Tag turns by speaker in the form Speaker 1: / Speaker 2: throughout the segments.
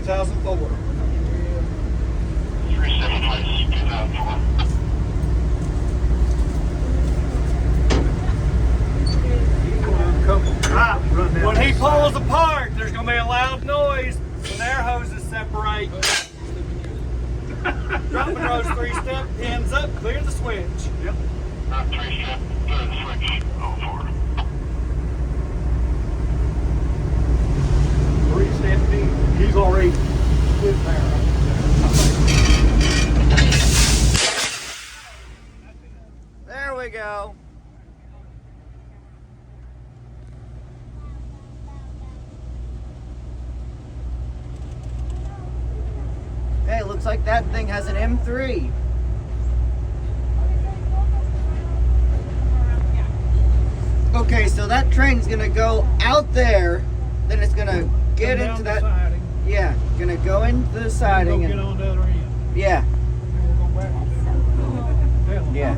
Speaker 1: 2004.
Speaker 2: 37 places, 2004.
Speaker 1: When he pulls apart, there's going to be a loud noise when air hoses separate. Dropping those 3-step, pins up, clear the switch. Yep.
Speaker 2: 3-step, clear the switch, 04.
Speaker 1: 3-step pin. He's already with there. There we go.
Speaker 3: Hey, looks like that thing has an M3. Okay, so that train's gonna go out there, then it's gonna get into that.
Speaker 1: Siding.
Speaker 3: Yeah, gonna go into the siding
Speaker 1: Get on the other end.
Speaker 3: yeah,
Speaker 1: And we'll go back to that.
Speaker 3: yeah.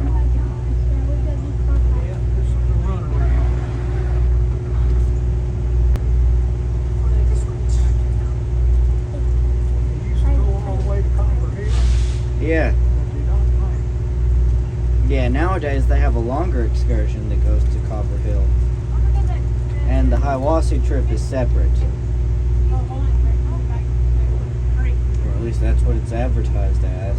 Speaker 1: Yeah, this is the runaround. It used to go all the way to Copper Hill,
Speaker 3: Yeah.
Speaker 1: but they don't now.
Speaker 3: Yeah, nowadays they have a longer excursion that goes to Copper Hill. And the Hiwassee trip is separate. Or at least that's what it's advertised as.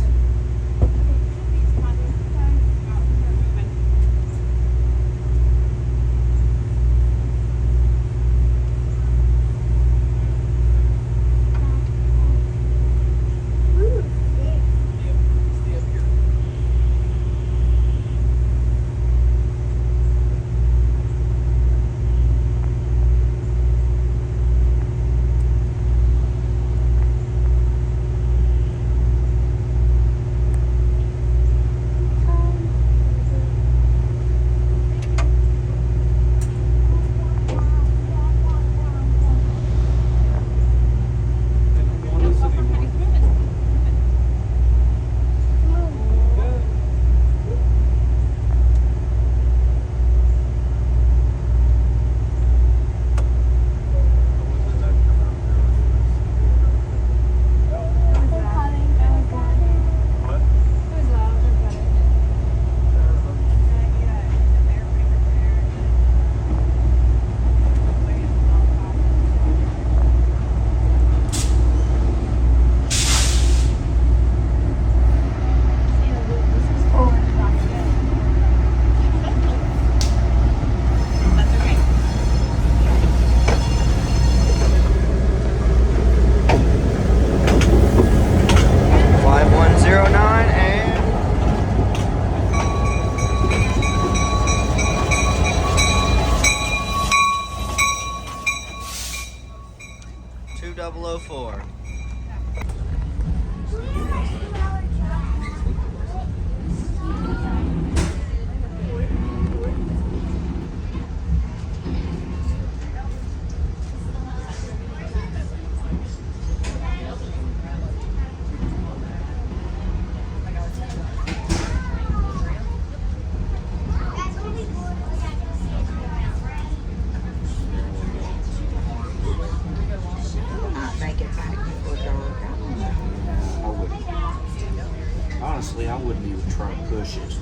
Speaker 4: Honestly, I wouldn't even try to push it.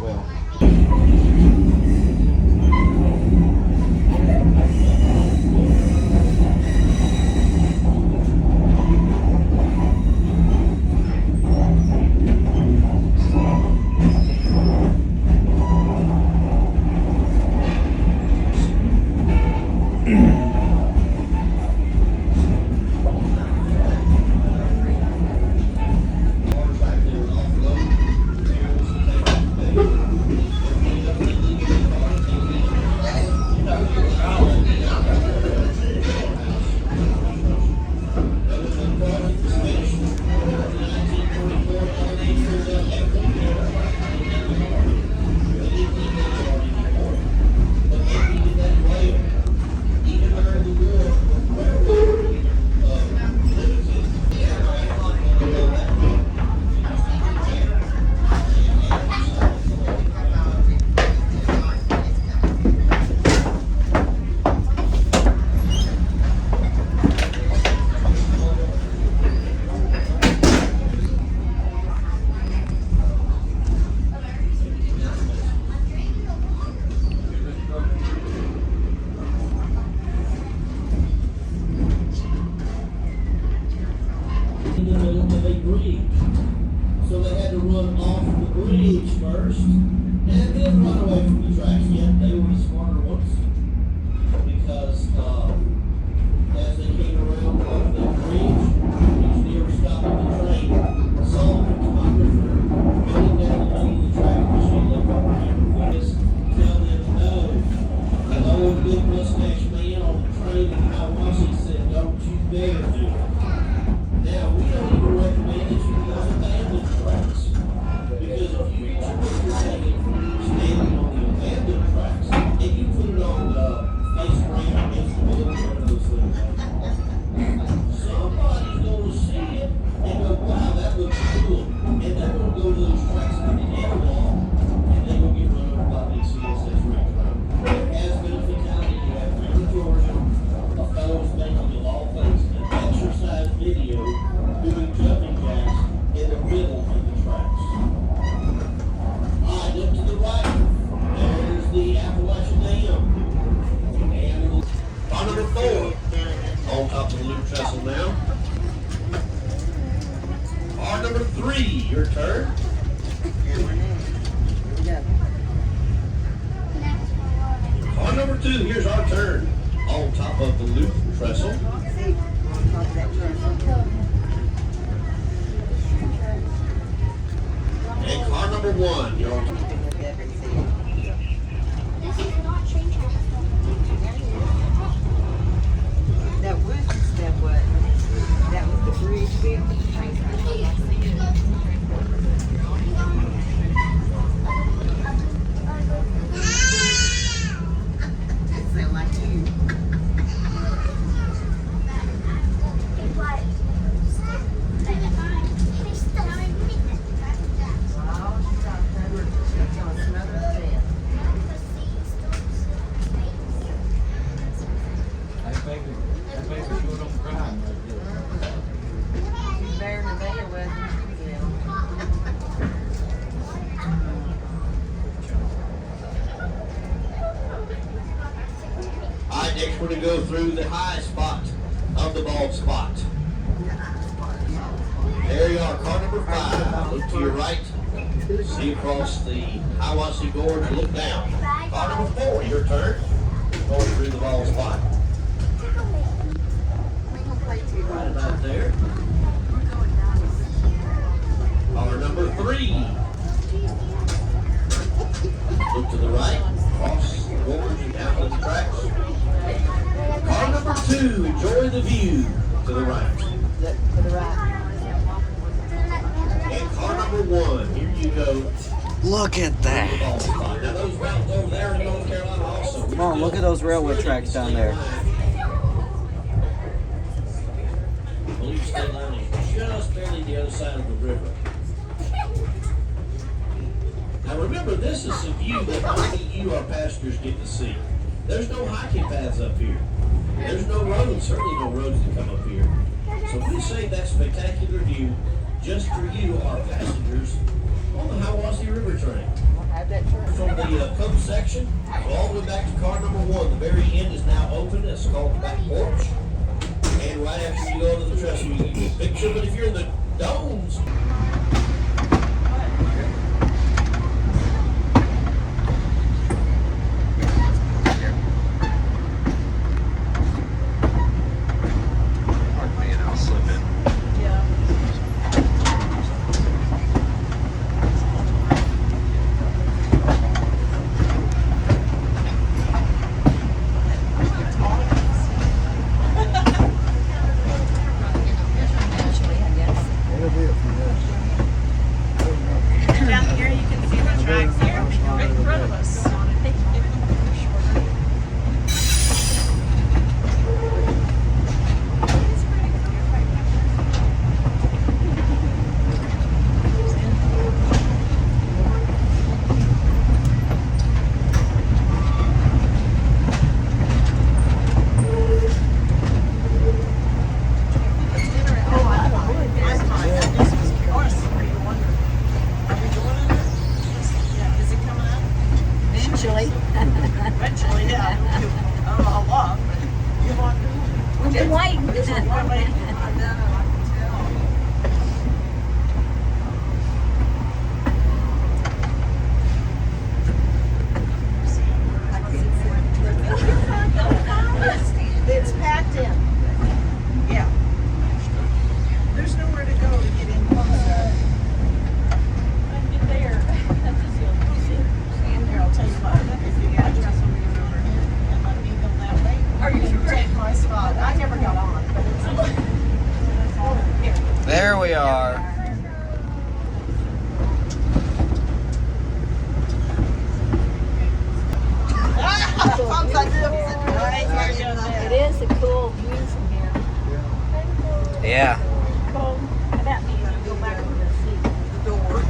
Speaker 4: Well,
Speaker 5: was, as they came around off the bridge, usually every stop on the train, saw the photographer running down the middle of the track, and she looked over and just tell them no. The old big mustache man on the train in Hiwassee said, don't you dare do it. Now, we don't even recommend that you use abandoned tracks, because if you took your thing standing on the abandoned tracks, and you put it on face frame against the wall, one of those things, somebody's gonna see it and go, wow, that looks cool, and they're gonna go to those tracks and get the wall, and they will get run over by the CSS ring road. There has been a fatality you have in Georgia, a fellow's making of all things an exercise video doing jumping jacks in the middle of the tracks. Alright, look to the right. There's the Appalachian Dam. And car number 4, on top of the loop trestle now. Car number 3, your turn. Car number 2, here's our turn. On top of the loop trestle. And car number 1, you're on top.
Speaker 6: This is not train track.
Speaker 7: That was the bridge built. That sound like you.
Speaker 5: Alright, next we're going to go through the high spot of the bald spot. There you are, car number 5. Look to your right. See across the Hiwassee Gorge and look down. Car number 4, your turn. Going through the bald spot. Right about there. Car number 3. Look to the right. Cross the gorge and down to the tracks. Car number 2, enjoy the view to the right.
Speaker 7: To the right.
Speaker 5: And car number 1, here you go.
Speaker 3: Look at that.
Speaker 5: Now those routes over there in North Carolina also.
Speaker 3: Come on, look at those railway tracks down there.
Speaker 5: I believe state line is just barely the other side of the river. Now remember, this is a view that only you, our passengers, get to see. There's no hiking paths up here. There's no roads, certainly no roads that come up here. So we say that spectacular view just for you, our passengers, on the Hiwassee River train. From the coach section, so all the way back to car number 1, the very end is now open. It's called the back porch. And right after you go into the trestle, you can get a picture. But if you're in the domes,
Speaker 8: Down here, you can see the tracks here, right in front of us. Eventually, yeah. I don't know how long, but you want to.
Speaker 7: We've been waiting.
Speaker 8: This is one way. I know, I can tell.
Speaker 3: there we are.
Speaker 6: It is a cool view from here.
Speaker 3: Yeah.
Speaker 6: Cool. That means you go back to the seat.
Speaker 8: The door.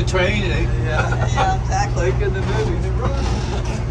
Speaker 9: train and
Speaker 8: Yeah, exactly.
Speaker 9: in the movie and run.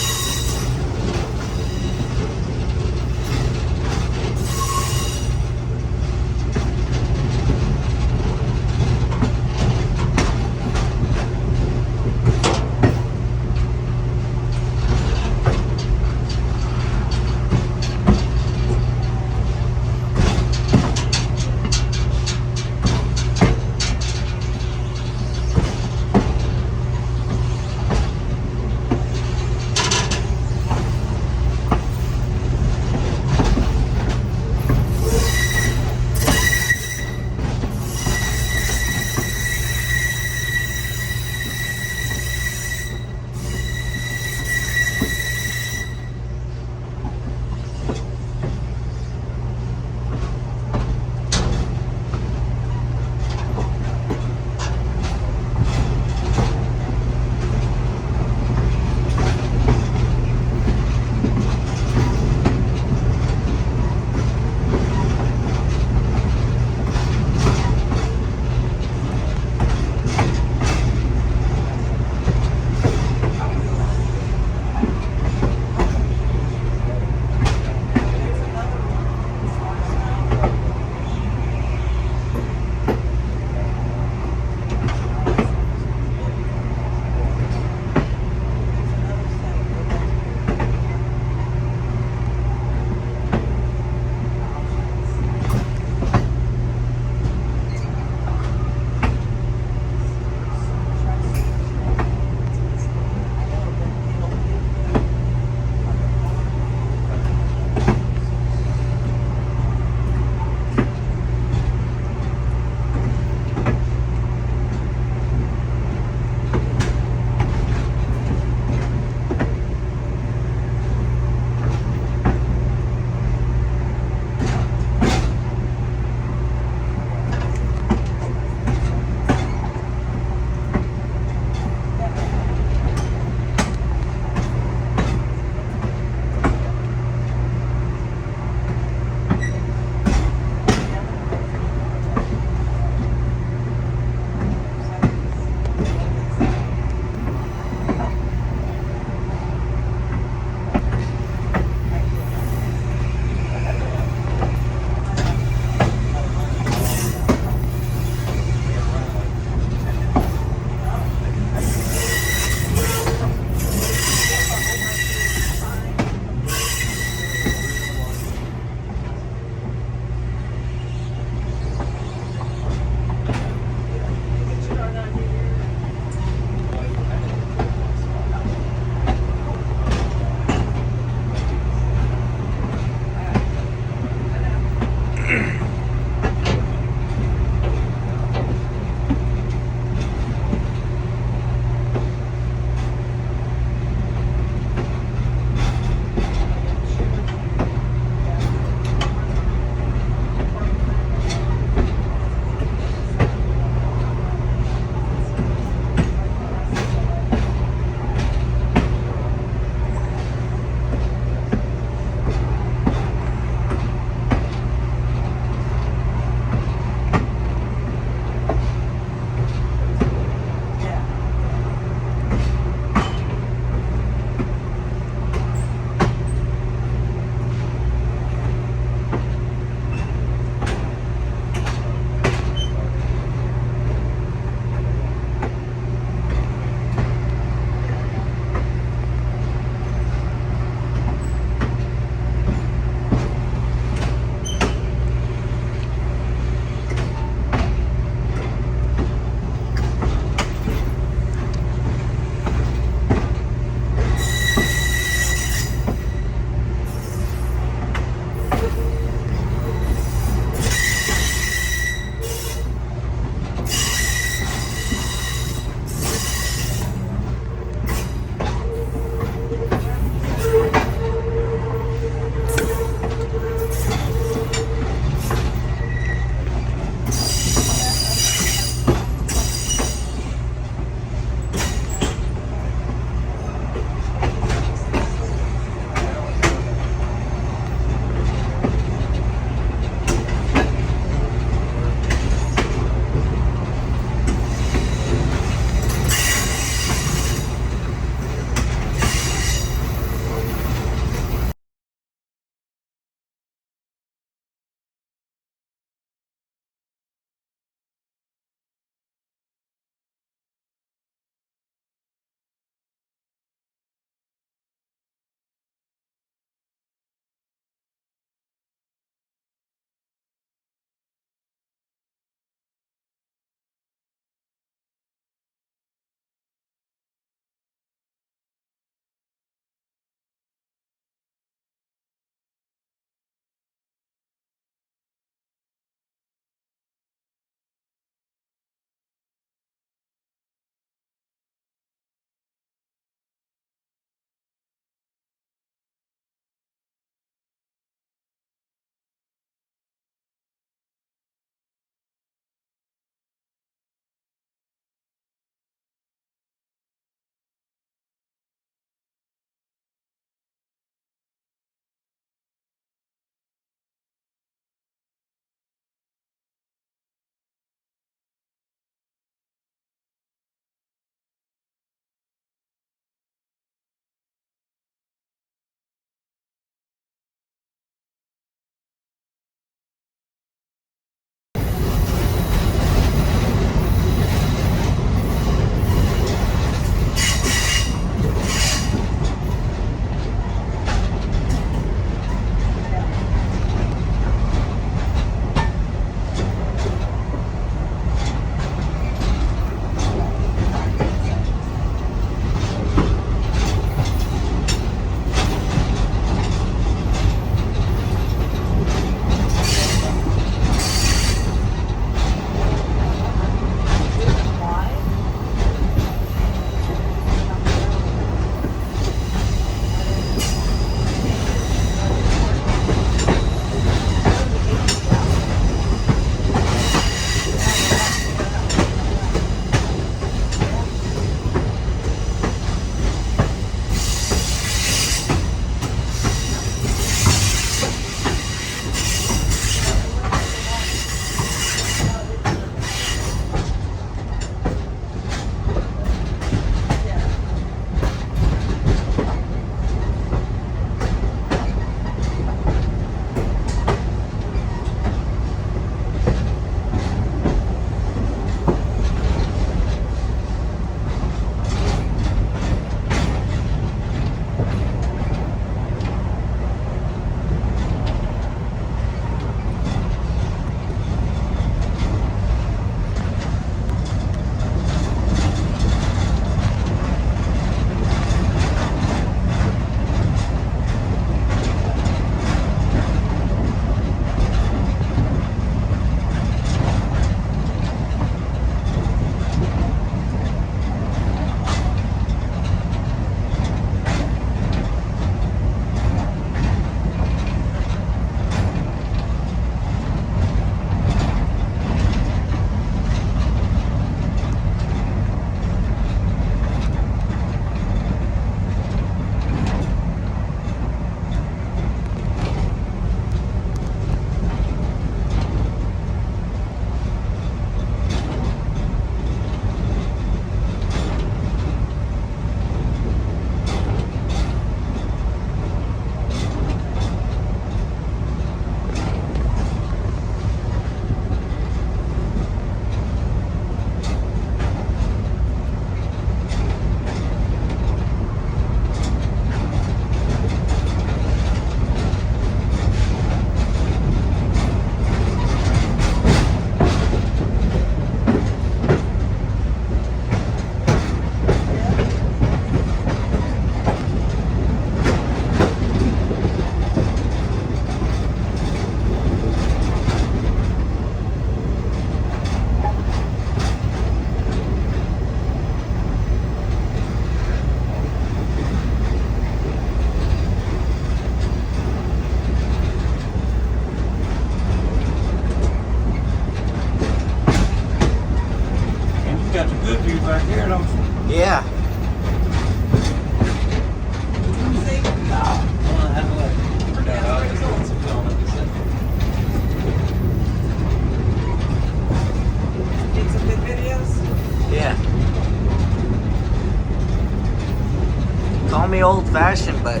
Speaker 3: old-fashioned, but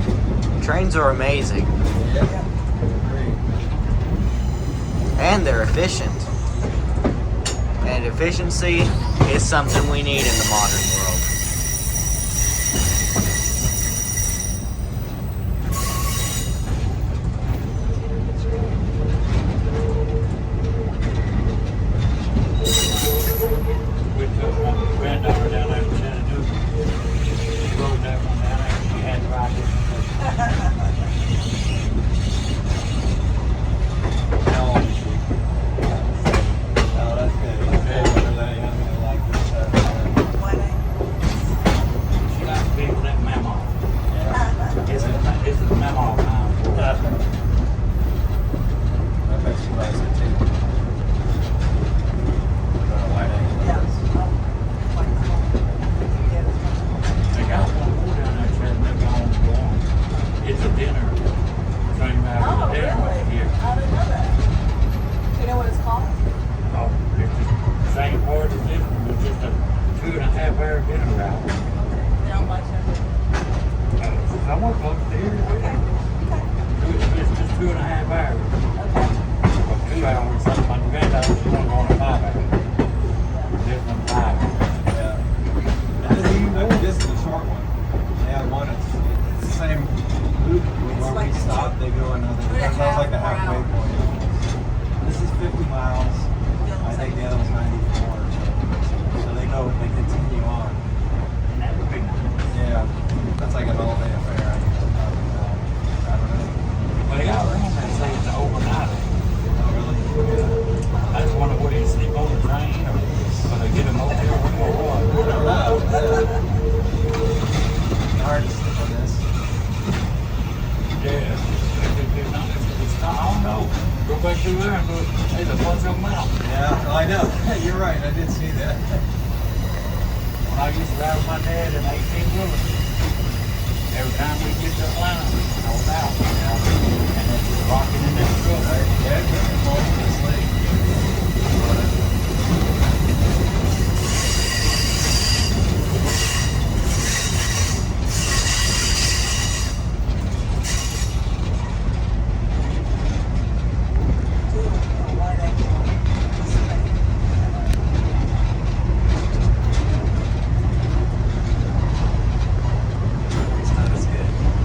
Speaker 3: trains are amazing. And they're efficient. And efficiency is something we need in the modern world.
Speaker 9: We took my granddaughter down there to Chattanooga. She rode that one down there. She had to ride it.
Speaker 1: How old is she? Oh, that's good. Okay, when they're that young, they like this stuff.
Speaker 9: She likes being that mammal.
Speaker 1: Yeah.
Speaker 9: It's a mammal time for her.
Speaker 1: I bet she likes it too. Wide angle.
Speaker 9: They got one more down there, Chattanooga on the lawn. It's a dinner. Train ride with a dinner right here.
Speaker 8: I didn't know that. Do you know what it's called?
Speaker 9: Oh, it's the same part as this one, but just a 2.5-hour dinner route.
Speaker 8: Down by Chattanooga.
Speaker 9: Somewhere close to here. It's just 2.5 hours. Or 2 hours, something. My granddaughter, she wanted to go on a 5 hour. This one 5 hours.
Speaker 1: Yeah. This is a short one. They have one, it's the same loop where
Speaker 8: like
Speaker 1: we stop, they go another. That sounds like the halfway point. This is 50 miles. I think the other one's 94. So they continue on.
Speaker 9: And that would be nice.
Speaker 1: Yeah. That's like an all-day affair. I don't know.
Speaker 9: Well, they got room that say it's an overnight.
Speaker 1: Oh, really? Yeah.
Speaker 9: I just wonder where you sleep on the train or whether they get a motel room or what.
Speaker 1: I don't know. It's hard to sleep on this.
Speaker 9: Yeah. It's not, I don't know. Go back through there and go, hey, the bunch of them out.
Speaker 1: Yeah, I know. You're right. I did see that.
Speaker 9: When I used to ride with my dad in 18-wheeler, every time we get to Atlanta, I was out. And then just rocking in that truck.
Speaker 1: Yeah, it's been falling asleep.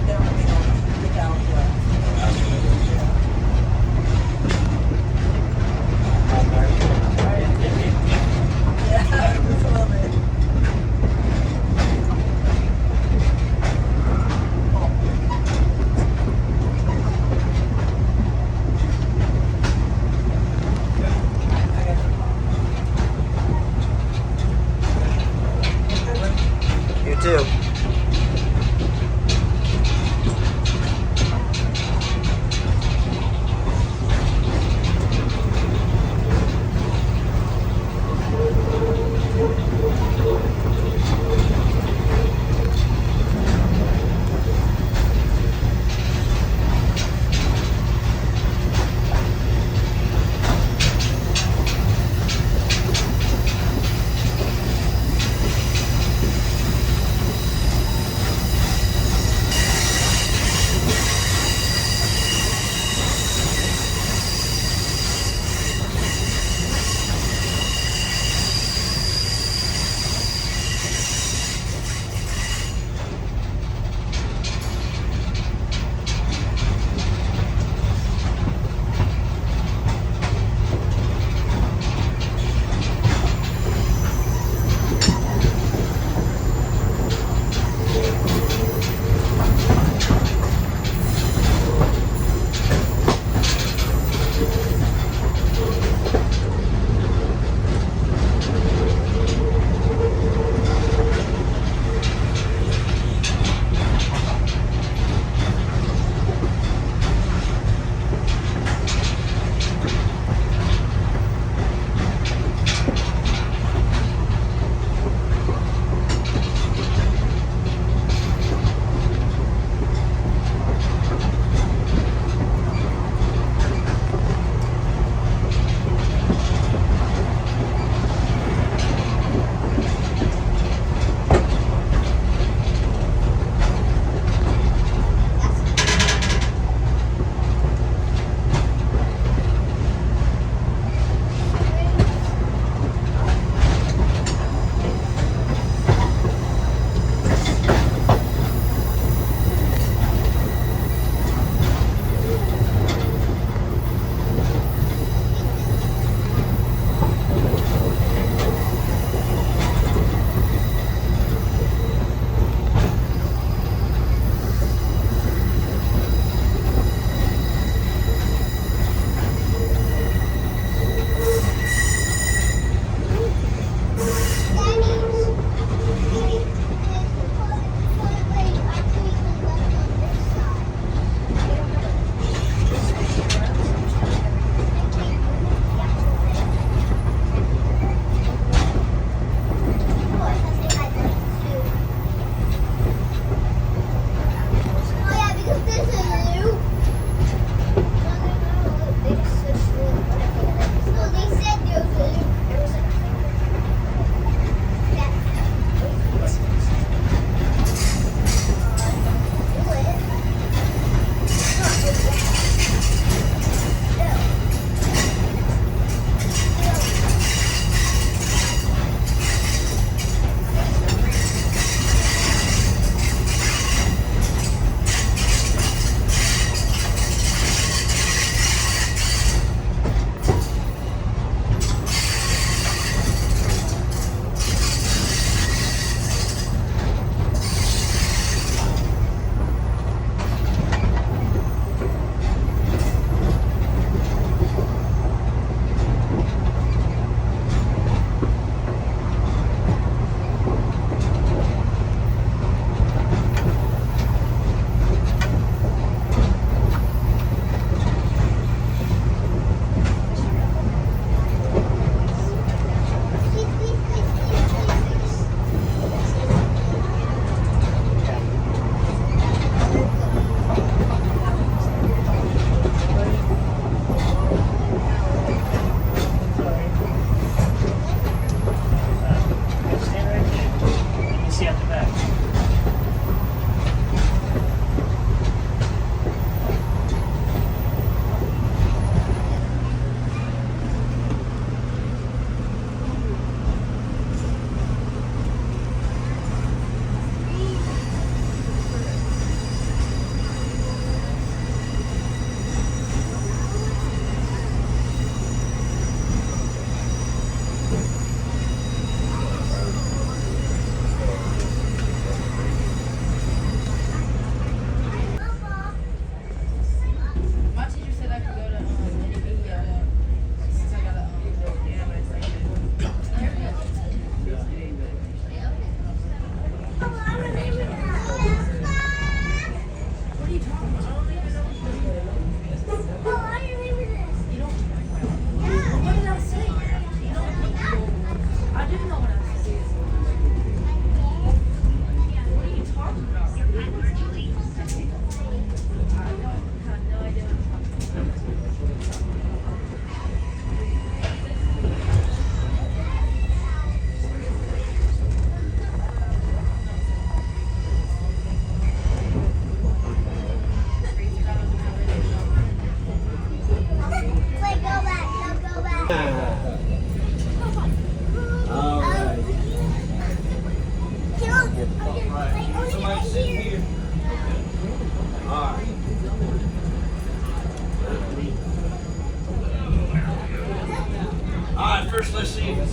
Speaker 8: They're only on the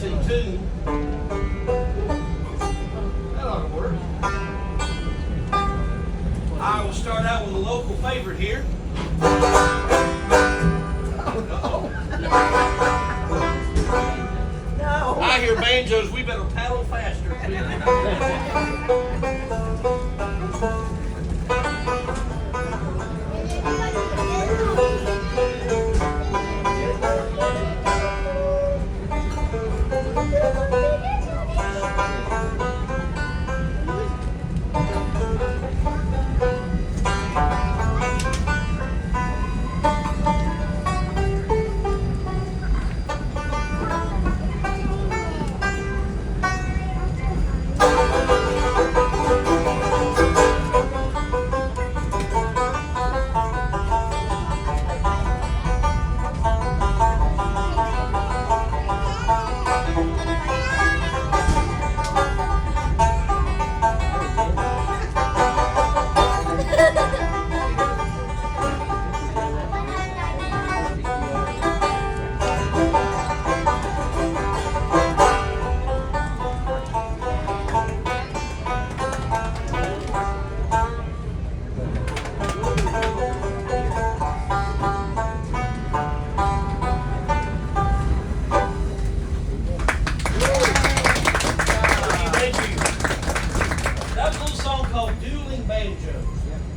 Speaker 10: Hiwassee tune. That ought to work. I will start out with a local favorite here.
Speaker 8: No.
Speaker 10: I hear banjos, we better paddle faster.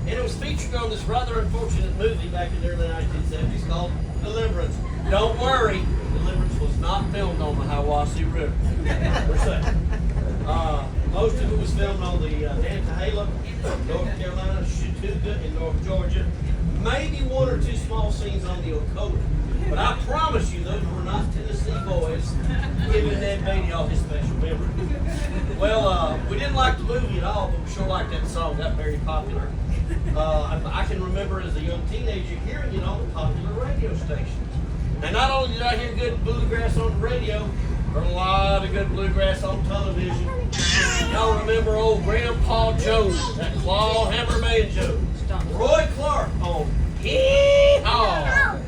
Speaker 10: And it was featured on this rather unfortunate movie back in the early 1970s called Deliverance. Don't worry, Deliverance was not filmed on the Hiwassee River. Most of it was filmed on the Nantahala, North Carolina, Chattooga in North Georgia. Maybe one or two small scenes on the Ocoee. But I promise you, those were not Tennessee boys giving Ned Beatty all his special memory. Well, we didn't like the movie at all, but we sure liked that song. Got very popular. I can remember as a young teenager hearing it on the popular radio stations. And not only did I hear good bluegrass on the radio, there were a lot of good bluegrass on television. Y'all remember old Grandpa Jones, that claw hammer banjo. Roy Clark on Hee-Haw.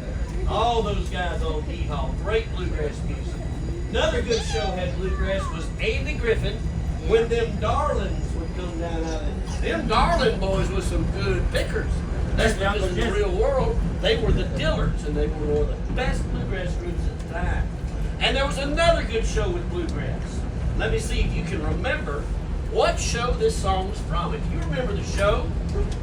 Speaker 10: All those guys on Hee-Haw. Great bluegrass music. Another good show had bluegrass was Andy Griffin, when them darlings would come down out of it. Them darling boys was some good pickers. That's because in the real world, they were the Dillards, and they were one of the best bluegrass groups at the time. And there was another good show with bluegrass. Let me see if you can remember what show this song was from. If you remember the show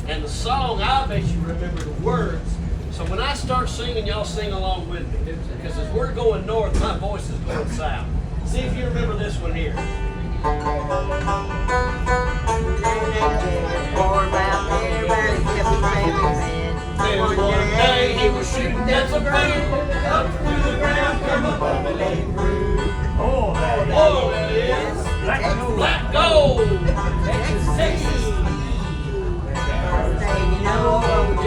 Speaker 10: and the song, I bet you remember the words. So when I start singing, y'all sing along with me. Because as we're going north, my voice is going south. See if you remember this one here. Then one day he was shooting at some food. Up through the ground come a bubbling brood. Oh, that is black gold. Texas. No old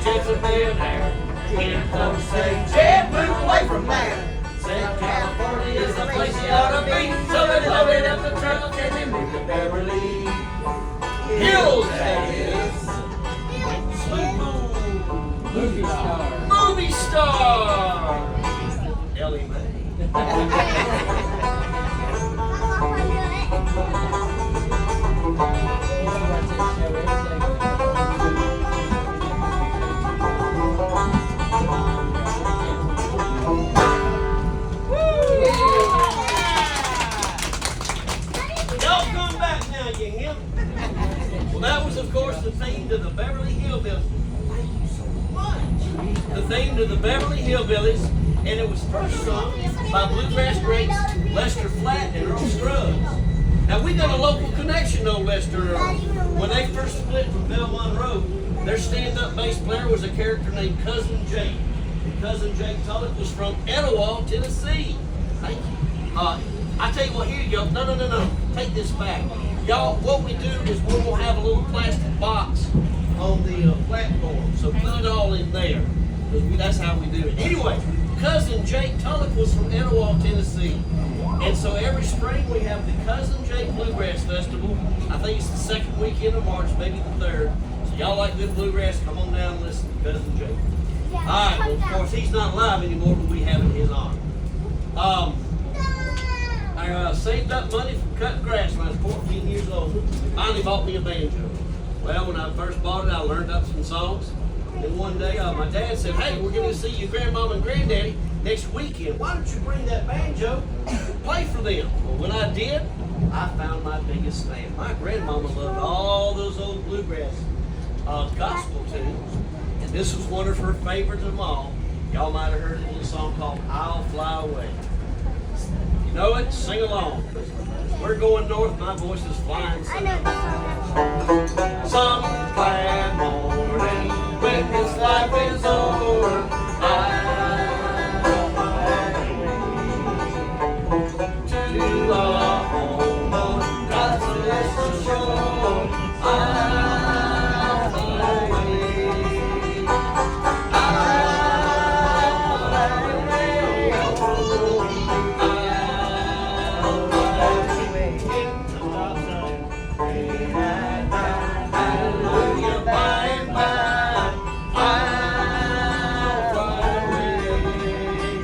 Speaker 10: Jezebel there. Here comes St. Jet, move away from there. Said California is the place you ought to be. So they loaded up the truck and they moved to Beverly Hills, that is. Sweet movie star. Movie star. Ellie Mae. Y'all come back now, you hear? Well, that was, of course, the theme to the Beverly Hillbillies. Thank you so much. The theme to the Beverly Hillbillies, and it was first sung by bluegrass greats Lester Flatt and Earl Scruggs. Now, we got a local connection to Lester and Earl. When they first split from Bell Monroe, their stand-up bass player was a character named Cousin Jake. And Cousin Jake Tulloch was from Etowah, Tennessee. Thank you. I tell you what, here you go. No. Take this back. Y'all, what we do is we're going to have a little plastic box on the platform. So put it all in there. That's how we do it. Anyway, Cousin Jake Tulloch was from Etowah, Tennessee. And so every spring we have the Cousin Jake Bluegrass Festival. I think it's the second weekend of March, maybe the third. So y'all like good bluegrass, come on down and listen to Cousin Jake. All right, well, of course, he's not alive anymore, but we have in his honor. I saved up money from cutting grass when I was 14 years old. Finally bought me a banjo. Well, when I first bought it, I learned up some songs. And one day, my dad said, "Hey, we're going to see your grandmama and granddaddy next weekend. Why don't you bring that banjo and play for them?" Well, when I did, I found my biggest fan. My grandmama loved all those old bluegrass gospel tunes. And this was one of her favorites of them all. Y'all might have heard a little song called "I'll Fly Away." You know it? Sing along. We're going north, my voice is flying. Some glad morning when this life is over, I'll fly away to a home on God's celestial shore. I'll fly away. I'll fly away. I'll fly away in the sunshine. Hallelujah, by and by, I'll fly away.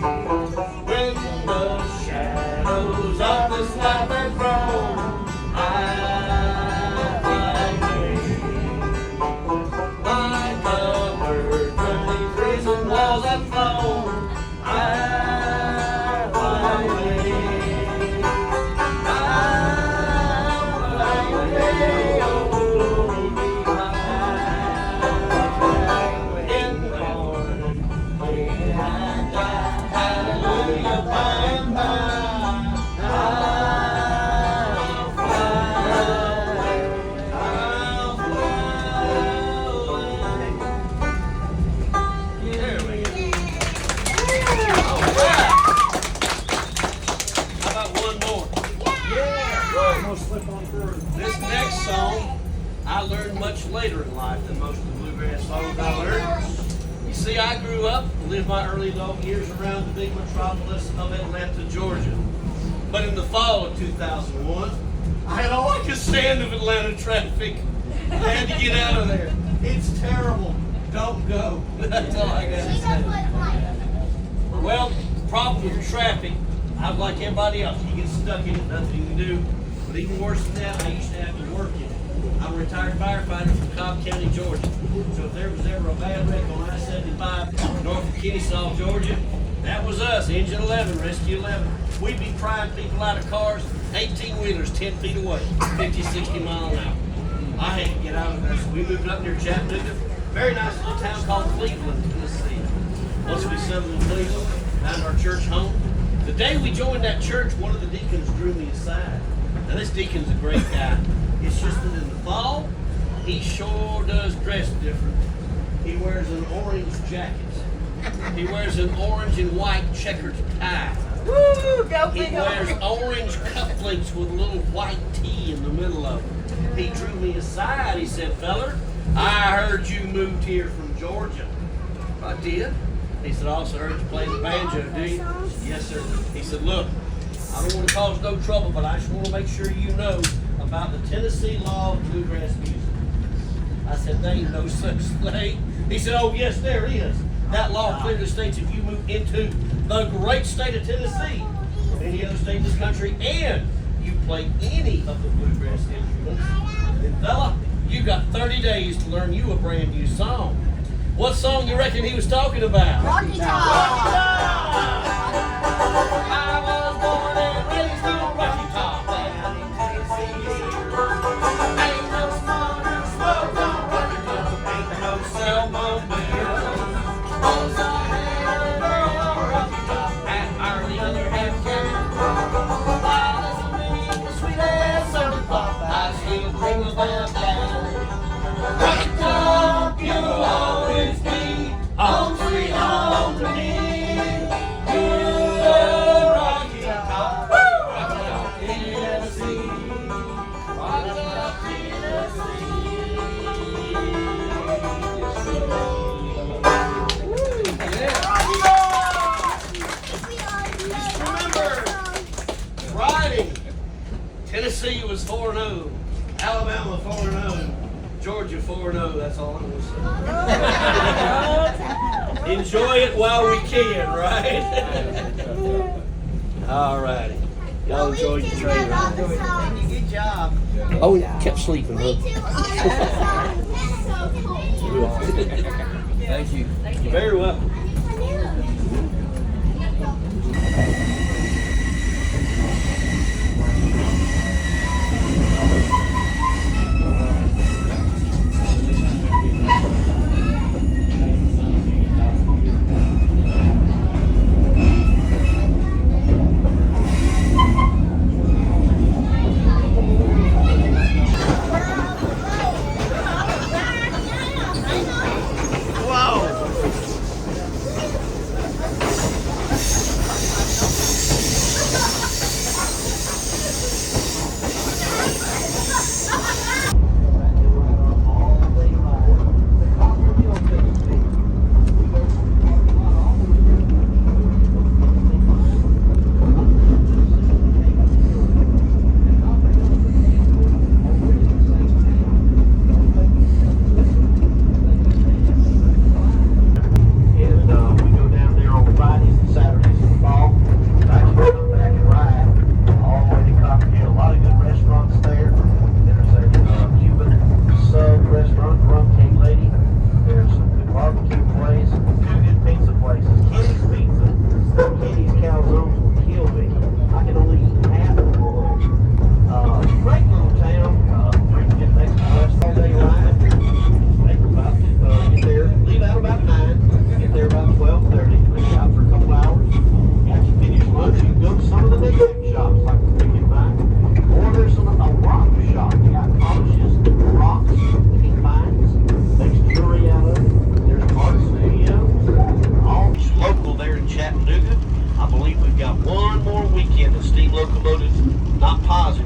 Speaker 10: When the shadows of this life have grown, I'll fly away. Like a bird from the prison walls have flown, I'll fly away. I'll fly away, oh, in the morning, when I die, hallelujah, by and by, I'll fly away, I'll fly away. There we go. All right. How about one more?
Speaker 4: I'm gonna slip on through.
Speaker 10: This next song I learned much later in life than most of the bluegrass songs I learned. You see, I grew up and lived my early adult years around the big metropolis of Atlanta, Georgia. But in the fall of 2001, I had all I could stand of Atlanta traffic. I had to get out of there. It's terrible. Don't go. That's all I got to say. Well, the problem with traffic, I was like everybody else. You get stuck in it, nothing you can do. But even worse than that, I used to have to work in it. I'm a retired firefighter from Cobb County, Georgia. So if there was ever a bad wreck on I-75 north of Kennesaw, Georgia, that was us, Engine 11, Rescue 11. We'd be prying people out of cars, 18-wheelers 10 feet away, 50, 60 miles an hour. I had to get out of there, so we moved up near Chattanooga. Very nice little town called Cleveland, Tennessee. Once we settled in Cleveland, found our church home. The day we joined that church, one of the deacons drew me aside. Now this deacon's a great guy. It's just that in the fall, he sure does dress different. He wears an orange jacket. He wears an orange and white checkered tie.
Speaker 8: Woo, go
Speaker 10: He
Speaker 8: big
Speaker 10: wears
Speaker 8: old.
Speaker 10: orange cufflinks with a little white T in the middle of them. He drew me aside. He said, "Feller, I heard you moved here from Georgia." I did. He said, "I also heard you play the banjo, do you?" I said, "Yes, sir." He said, "Look, I don't want to cause no trouble, but I just want to make sure you know about the Tennessee law of bluegrass music." I said, "There ain't no such thing." He said, "Oh, yes, there is. That law clearly states if you move into the great state of Tennessee, or any other state in this country, and you play any of the bluegrass instruments, then fella, you got 30 days to learn you a brand new song." What song you reckon he was talking about?
Speaker 6: Rocky Top.
Speaker 10: I was born and raised on Rocky Top down in Tennessee. Ain't no smoker smoked on Rocky Top. Ain't no cell phone bill. Also had a girl on Rocky Top and our the other half can. While this me was sweet as summer pop, I still dream about that. Rocky Top, you'll always be home sweet home to me. Rocky Top, Rocky Top, Tennessee. Rocky Top, Tennessee. Just remember, riding. Tennessee was 4-0, Alabama 4-0, Georgia 4-0. That's all I'm gonna say. Enjoy it while we can, right? All righty. Y'all enjoyed the train ride.
Speaker 7: Good job.
Speaker 10: Oh, you kept sleeping, huh?
Speaker 9: Thank you.
Speaker 10: You're very welcome.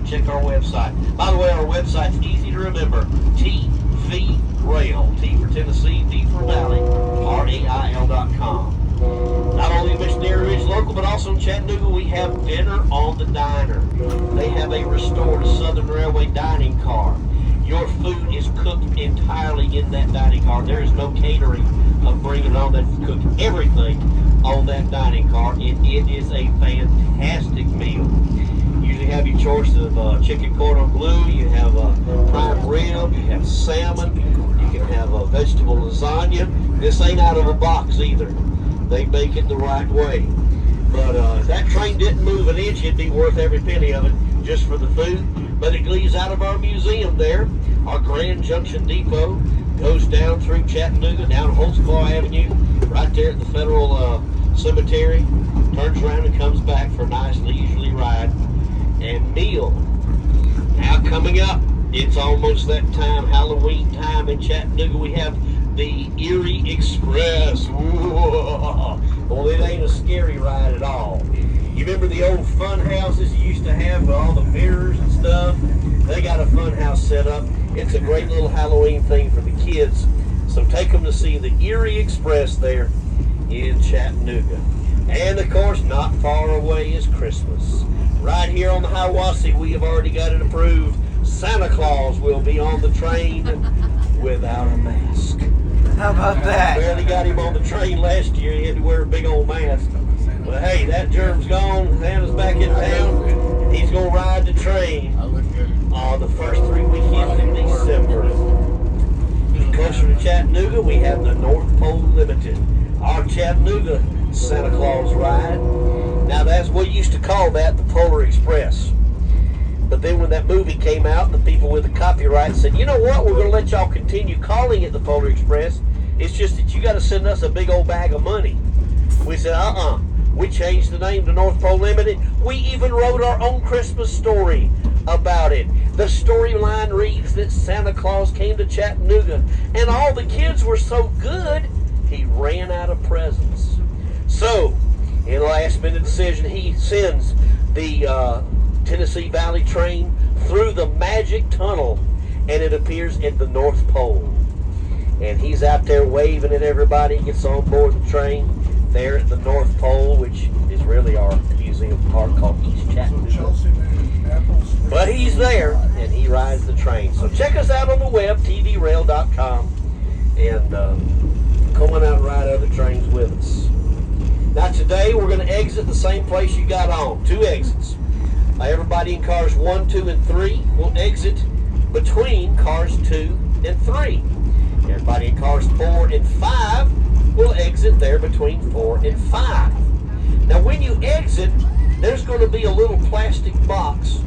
Speaker 10: Check our website. By the way, our website's easy to remember. TVRail. T for Tennessee, V for Valley, RAIL.com. Not only Missionary Ridge Local, but also in Chattanooga, we have Dinner on the Diner. They have a restored Southern Railway dining car. Your food is cooked entirely in that dining car. There is no catering of bringing on. They cook everything on that dining car, and it is a fantastic meal. You have your choice of chicken cordon bleu, you have prime rib, you have salmon, you can have a vegetable lasagna. This ain't out of a box either. They make it the right way. But if that train didn't move an inch, it'd be worth every penny of it just for the food. But it leaves out of our museum there. Our Grand Junction Depot goes down through Chattanooga, down Holtzclaw Avenue, right there at the Federal Cemetery, turns around and comes back for a nice leisurely ride and meal. Now coming up, it's almost that time, Halloween time in Chattanooga. We have the Erie Express. Whoa. Well, it ain't a scary ride at all. You remember the old fun houses you used to have with all the mirrors and stuff? They got a fun house set up. It's a great little Halloween thing for the kids. So take them to see the Erie Express there in Chattanooga. And of course, not far away is Christmas. Right here on the Hiwassee, we have already got it approved. Santa Claus will be on the train without a mask.
Speaker 3: How about that?
Speaker 10: Barely got him on the train last year. He had to wear a big old mask. But hey, that germ's gone. Santa's back in town. And he's going to ride the train on the first 3 weekends in December. Closer to Chattanooga, we have the North Pole Limited. Our Chattanooga Santa Claus ride. Now that's what we used to call that the Polar Express. But then when that movie came out, the people with the copyright said, you know what, we're going to let y'all continue calling it the Polar Express. It's just that you got to send us a big old bag of money. We said, we changed the name to North Pole Limited. We even wrote our own Christmas story about it. The storyline reads that Santa Claus came to Chattanooga and all the kids were so good, he ran out of presents. So, in a last minute decision, he sends the Tennessee Valley train through the magic tunnel, and it appears at the North Pole. And he's out there waving at everybody, gets on board the train there at the North Pole, which is really our museum park called East Chattanooga. But he's there, and he rides the train. So check us out on the web, tvrail.com, and come on out and ride other trains with us. Now today we're going to exit the same place you got on. 2 exits. Everybody in cars 1, 2, and 3 will exit between cars 2 and 3. Everybody in cars 4 and 5 will exit there between 4 and 5. Now when you exit, there's going to be a little plastic box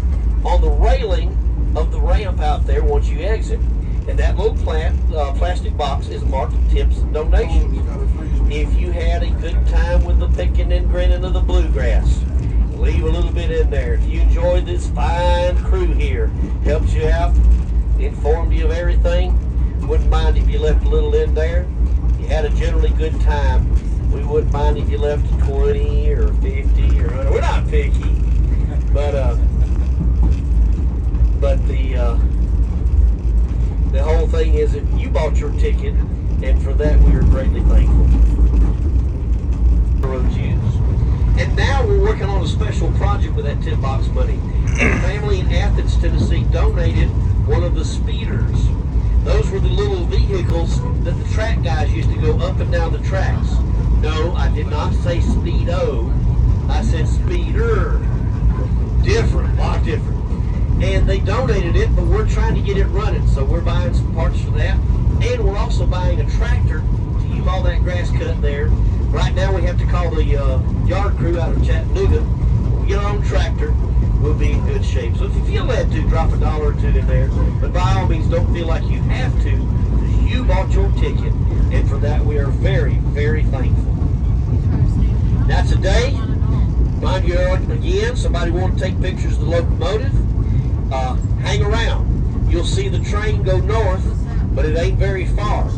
Speaker 10: on the railing of the ramp out there once you exit. And that little plastic box is marked tips and donations. If you had a good time with the picking and grinning of the bluegrass, leave a little bit in there. If you enjoyed this fine crew here, helped you out, informed you of everything, wouldn't mind if you left a little in there. You had a generally good time. We wouldn't mind if you left 20 or 50 or 100. We're not picky, but the whole thing is that you bought your ticket, and for that we are greatly thankful. And now we're working on a special project with that tip box money. A family in Athens, Tennessee donated one of the speeders. Those were the little vehicles that the track guys used to go up and down the tracks. No, I did not say speedo. I said speeder. Different, a lot different. And they donated it, but we're trying to get it running. So we're buying some parts for that. And we're also buying a tractor to use all that grass cut there. Right now we have to call the yard crew out of Chattanooga. When we get our own tractor, we'll be in good shape. So if you feel led to, drop $1 or $2 in there. But by all means, don't feel like you have to, because you bought your ticket. And for that, we are very, very thankful. Now today, mind you, again, somebody want to take pictures of the locomotive, hang around. You'll see the train go north, but it ain't very far.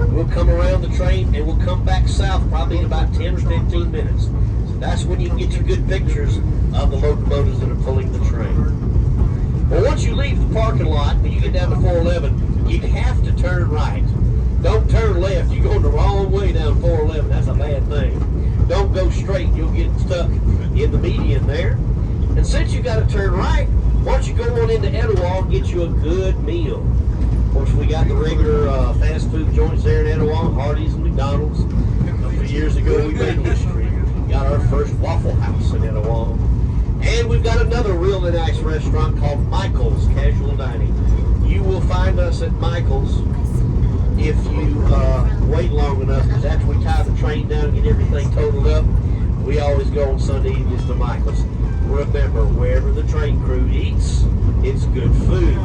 Speaker 10: We'll come around the train and we'll come back south probably in about 10 or 15 minutes. So that's when you can get your good pictures of the locomotives that are pulling the train. Well, once you leave the parking lot and you get down to 411, you have to turn right. Don't turn left. You're going the wrong way down 411. That's a bad thing. Don't go straight. You'll get stuck in the median there. And since you got to turn right, why don't you go on into Etowah and get you a good meal. Of course, we got the regular fast food joints there in Etowah, Hardee's and McDonald's. A few years ago, we made history. Got our first Waffle House in Etowah. And we've got another really nice restaurant called Michael's Casual Dining. You will find us at Michael's if you wait long enough, because after we tie the train down and get everything totaled up, we always go on Sunday evenings to Michael's. Remember, wherever the train crew eats, it's good food.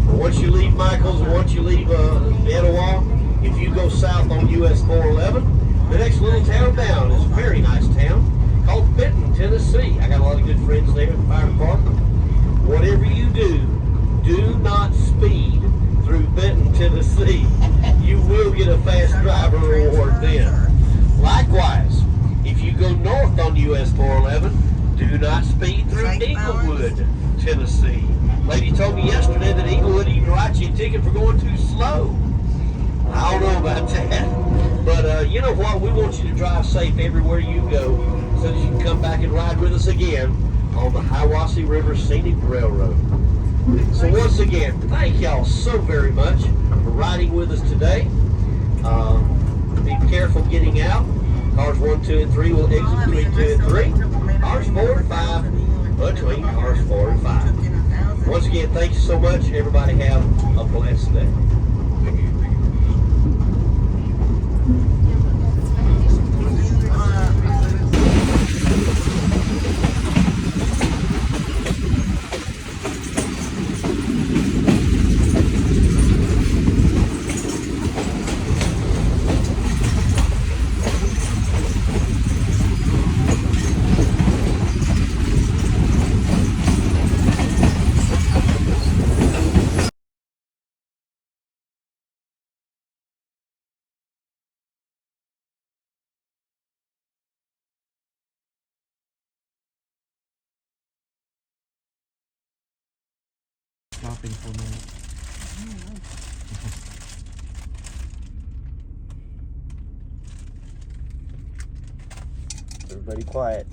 Speaker 10: But once you leave Michael's, and once you leave Etowah, if you go south on US 411, the next little town down is a very nice town called Benton, Tennessee. I got a lot of good friends there in the fire department. Whatever you do, do not speed through Benton, Tennessee. You will get a fast driver reward then. Likewise, if you go north on US 411, do not speed through Englewood, Tennessee. Lady told me yesterday that Englewood even writes you a ticket for going too slow. I don't know about that. But you know what? We want you to drive safe everywhere you go so that you can come back and ride with us again on the Hiwassee River Scenic Railroad. So once again, thank y'all so very much for riding with us today. Be careful getting out. Cars 1, 2, and 3 will exit between 2 and 3. Cars 4 and 5 between cars 4 and 5. Once again, thank you so much. Everybody have a blessed day.
Speaker 4: Stopping for a minute.
Speaker 3: Everybody quiet.